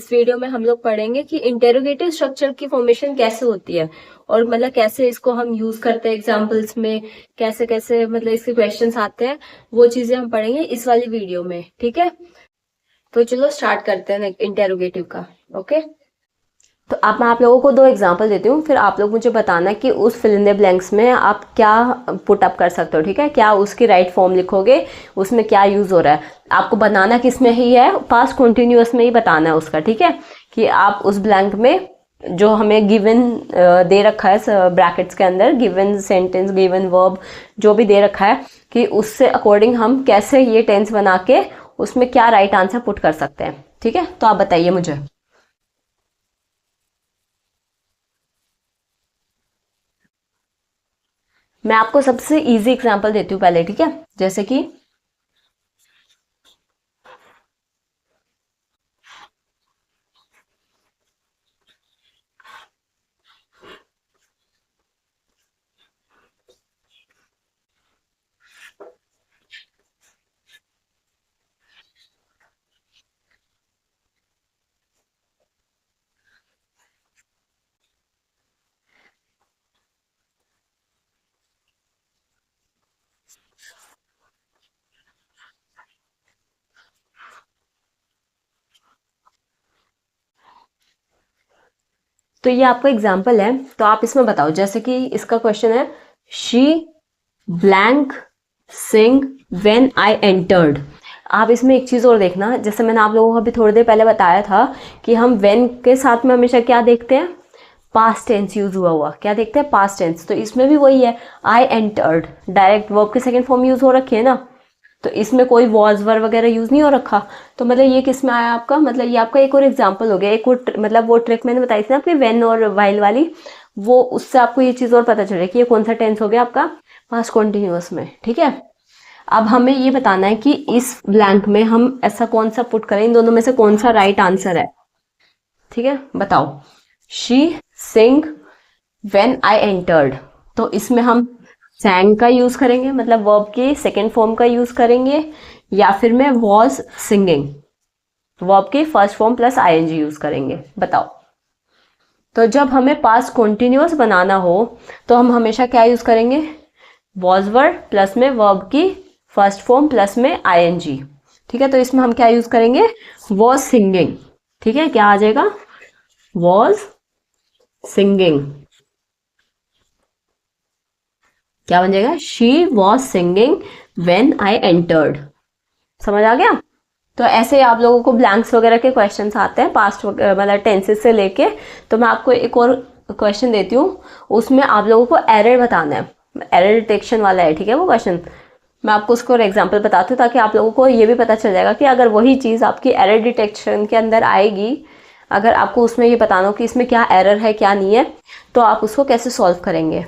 इस वीडियो में हम लोग पढ़ेंगे कि इंटेरोगेटिव स्ट्रक्चर की फॉर्मेशन कैसे होती है और मतलब कैसे इसको हम यूज करते हैं एग्जांपल्स में, कैसे कैसे मतलब इसके क्वेश्चंस आते हैं, वो चीजें हम पढ़ेंगे इस वाली वीडियो में। ठीक है, तो चलो स्टार्ट करते हैं इंटेरोगेटिव का। ओके, तो अब मैं आप लोगों को दो एग्जांपल देती हूँ, फिर आप लोग मुझे बताना कि उस फिल इन द ब्लैंक्स में आप क्या पुट अप कर सकते हो। ठीक है, क्या उसकी राइट फॉर्म लिखोगे, उसमें क्या यूज हो रहा है, आपको बनाना किस में ही है, पास्ट कंटिन्यूअस में ही बताना है उसका। ठीक है, कि आप उस ब्लैंक में जो हमें गिवन दे रखा है ब्रैकेट्स के अंदर, गिवन सेंटेंस, गिवन वर्ब जो भी दे रखा है, कि उससे अकॉर्डिंग हम कैसे ये टेंस बना के उसमें क्या राइट आंसर पुट कर सकते हैं। ठीक है, तो आप बताइए मुझे। मैं आपको सबसे इजी एग्जांपल देती हूँ पहले। ठीक है, जैसे कि तो ये आपका एग्जाम्पल है, तो आप इसमें बताओ। जैसे कि इसका क्वेश्चन है, she blank sing when I entered. आप इसमें एक चीज और देखना, जैसे मैंने आप लोगों को अभी थोड़ी देर पहले बताया था कि हम व्हेन के साथ में हमेशा क्या देखते हैं, पास्ट टेंस यूज हुआ हुआ क्या देखते हैं, पास्ट टेंस। तो इसमें भी वही है, आई एंटर्ड डायरेक्ट वर्ब के सेकंड फॉर्म यूज हो रखी है ना, तो इसमें कोई वॉज वर वगैरह यूज नहीं हो रखा। तो मतलब ये किस में आया आपका, मतलब ये आपका एक और एग्जांपल हो गया, एक और मतलब वो ट्रिक मैंने बताई थी ना आपकी व्हेन और व्हाइल वाली, वो उससे आपको ये चीज और पता चल रहा है कि ये कौन सा टेंस हो गया आपका, पास्ट कॉन्टिन्यूअस में। ठीक है, अब हमें ये बताना है कि इस ब्लैंक में हम ऐसा कौन सा पुट करें, इन दोनों में से कौन सा राइट आंसर है। ठीक है, बताओ। She Singh when I entered, तो इसमें हम सैंग का यूज करेंगे, मतलब वर्ब के सेकेंड फॉर्म का यूज करेंगे, या फिर मैं वॉज सिंगिंग वर्ब के first form plus ING use करेंगे, बताओ। तो जब हमें पास्ट कॉन्टिन्यूअस बनाना हो तो हम हमेशा क्या यूज करेंगे, वॉज वर्ड प्लस में वर्ब की फर्स्ट फॉर्म प्लस में आईएनजी। ठीक है, तो इसमें हम क्या यूज करेंगे, वॉज सिंगिंग। ठीक है, क्या आ जाएगा, वॉज सिंगिंग। क्या बन जाएगा, she was singing when I entered. समझ आ गया। तो ऐसे आप लोगों को ब्लैंक्स वगैरह के क्वेश्चंस आते हैं पास्ट मतलब टेंसेस से लेके। तो मैं आपको एक और क्वेश्चन देती हूँ, उसमें आप लोगों को एरर बताना है, एरर डिटेक्शन वाला है। ठीक है, वो क्वेश्चन मैं आपको उसको और एग्जाम्पल बताती हूँ, ताकि आप लोगों को ये भी पता चल जाएगा कि अगर वही चीज़ आपकी एरर डिटेक्शन के अंदर आएगी, अगर आपको उसमें ये बताना हो कि इसमें क्या एरर है क्या नहीं है, तो आप उसको कैसे सॉल्व करेंगे।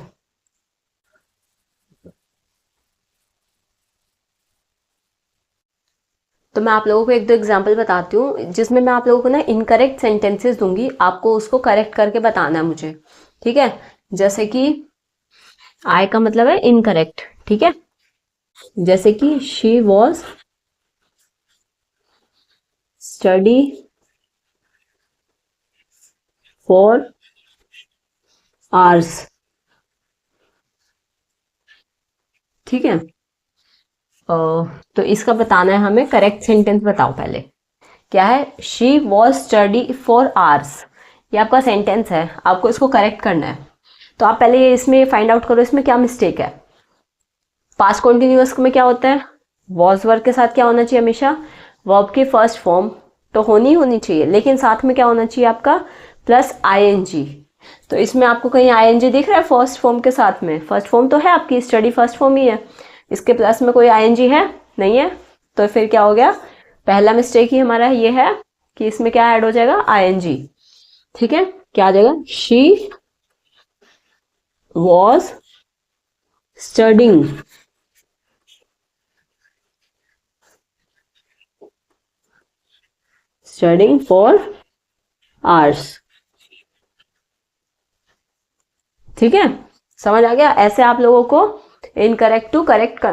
तो मैं आप लोगों को एक दो एग्जांपल बताती हूँ, जिसमें मैं आप लोगों को ना इनकरेक्ट सेंटेंसेस दूंगी, आपको उसको करेक्ट करके बताना है मुझे। ठीक है, जैसे कि आई का मतलब है इनकरेक्ट। ठीक है, जैसे कि she was study for hours. ठीक है, तो इसका बताना है हमें, करेक्ट सेंटेंस बताओ पहले। क्या है, she was study for hours, ये आपका सेंटेंस है, आपको इसको करेक्ट करना है। तो आप पहले इसमें फाइंड आउट करो इसमें क्या मिस्टेक है। पास्ट कॉन्टिन्यूअस में क्या होता है, वॉज वर्ब के साथ क्या होना चाहिए, हमेशा वर्ब की फर्स्ट फॉर्म तो होनी चाहिए, लेकिन साथ में क्या होना चाहिए आपका, प्लस आईएनजी। तो इसमें आपको कहीं आईएनजी दिख रहा है फर्स्ट फॉर्म के साथ में, फर्स्ट फॉर्म तो है आपकी, स्टडी फर्स्ट फॉर्म ही है, इसके प्लस में कोई आईएनजी है नहीं है। तो फिर क्या हो गया, पहला मिस्टेक ही हमारा ये है कि इसमें क्या ऐड हो जाएगा, आईएनजी। ठीक है, क्या आ जाएगा, she was studying studying for hours. ठीक है, समझ आ गया। ऐसे आप लोगों को इनकरेक्ट टू करेक्ट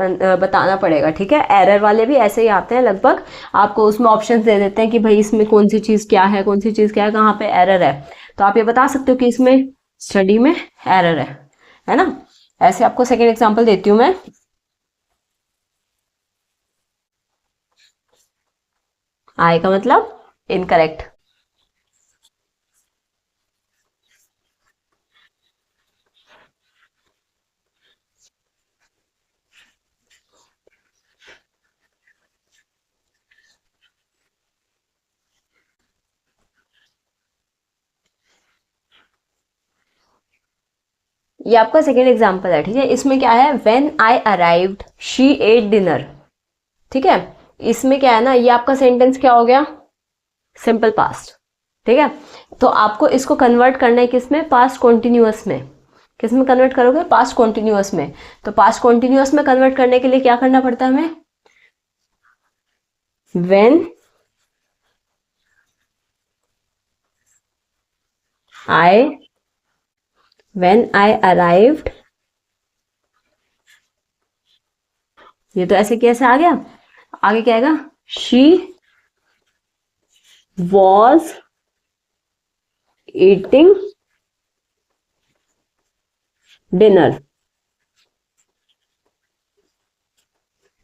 बताना पड़ेगा, ठीक है। एरर वाले भी ऐसे ही आते हैं लगभग, आपको उसमें ऑप्शंस दे देते हैं कि भाई इसमें कौन सी चीज़ क्या है, कौन सी चीज़ क्या है, कहाँ पे एरर है, तो आप ये बता सकते हो कि इसमें स्टडी में एरर है ना। ऐसे आपको सेकेंड एग्जाम्पल देती हूँ मैं। आई का मतलब इनकरेक्ट। ये आपका सेकेंड एग्जाम्पल है, ठीक है। इसमें क्या है, when I arrived she at dinner, ठीक है। इसमें क्या है ना, ये आपका सेंटेंस क्या हो गया, सिंपल पास्ट, ठीक है। तो आपको इसको कन्वर्ट करना है किसमें, पास्ट कॉन्टिन्यूअस में। किसमें कन्वर्ट करोगे, पास्ट कॉन्टिन्यूअस में। तो पास्ट कॉन्टिन्यूअस में कन्वर्ट करने के लिए क्या करना पड़ता है हमें, व्हेन आई अराइव्ड, ये तो ऐसे कैसे आ गया, आगे क्या आएगा, शी वॉज ईटिंग डिनर,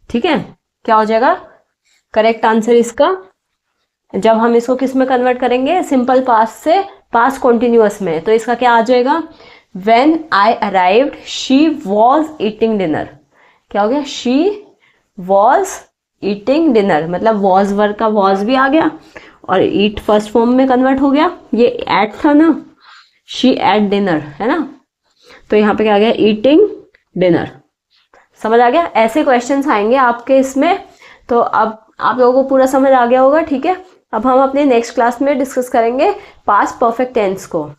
ठीक है। क्या हो जाएगा करेक्ट आंसर इसका, जब हम इसको किस में कन्वर्ट करेंगे, सिंपल पास्ट से पास्ट कॉन्टिन्यूअस में, तो इसका क्या आ जाएगा, when I arrived she was eating dinner. क्या हो गया, शी वॉज ईटिंग डिनर, मतलब वॉज वर्क का वॉज भी आ गया और ईट फर्स्ट फॉर्म में कन्वर्ट हो गया, ये एट था ना, शी एट डिनर, है ना। तो यहाँ पे क्या आ गया, ईटिंग डिनर। समझ आ गया, ऐसे क्वेश्चंस आएंगे आपके इसमें। तो अब आप लोगों को पूरा समझ आ गया होगा, ठीक है। अब हम अपने नेक्स्ट क्लास में डिस्कस करेंगे पास्ट परफेक्ट टेंस को।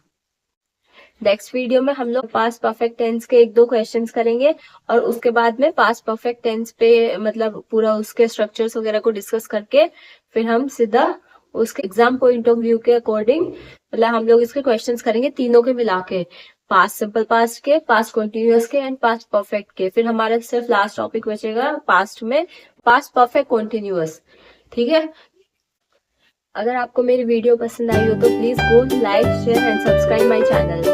नेक्स्ट वीडियो में हम लोग पास्ट परफेक्ट टेंस के एक दो क्वेश्चंस करेंगे और उसके बाद में पास्ट परफेक्ट टेंस पे मतलब पूरा उसके स्ट्रक्चर्स वगैरह को डिस्कस करके फिर हम सीधा उसके एग्जाम पॉइंट ऑफ व्यू के अकॉर्डिंग मतलब हम लोग इसके क्वेश्चंस करेंगे तीनों के मिला के, पास्ट सिंपल पास्ट के, पास्ट कॉन्टिन्यूअस के एंड पास्ट परफेक्ट के। फिर हमारा सिर्फ लास्ट टॉपिक बचेगा पास्ट में पास्ट परफेक्ट कॉन्टिन्यूअस, ठीक है। अगर आपको मेरी वीडियो पसंद आई हो तो please go like share and subscribe my channel.